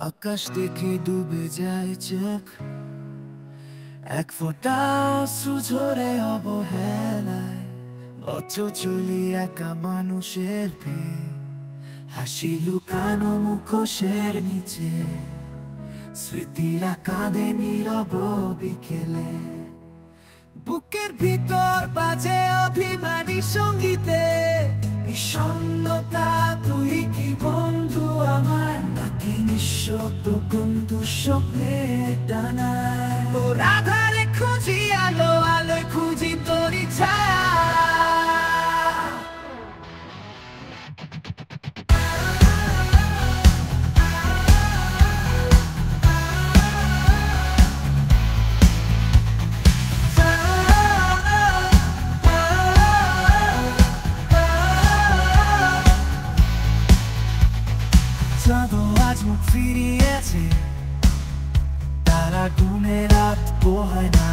আকাশ দেখে ডুবে যায় চোখ, এক ফোঁটা অশ্রু ঝরে অবহেলায়। পথ চলি একা মানুষের ভিড়, হাসি লুকানো মুখোশের নিচে। স্মৃতিরা কাঁদে নীরব বিকেলে, বুকের ভিতর বাজে অভিমানী সঙ্গীতে। বিষণ্ণতা তুই কি বন্ধু আমার, নাকি নিঃশব্দ বন্ধু স্বপ্নের ডানায়? ওর আধারে খুঁজি আলো, আলোয় খুঁজি তোরই ছায়া। চাঁদও আজ মুখ ফিরিয়েছে, তারা গুনে রাত পোহায় না।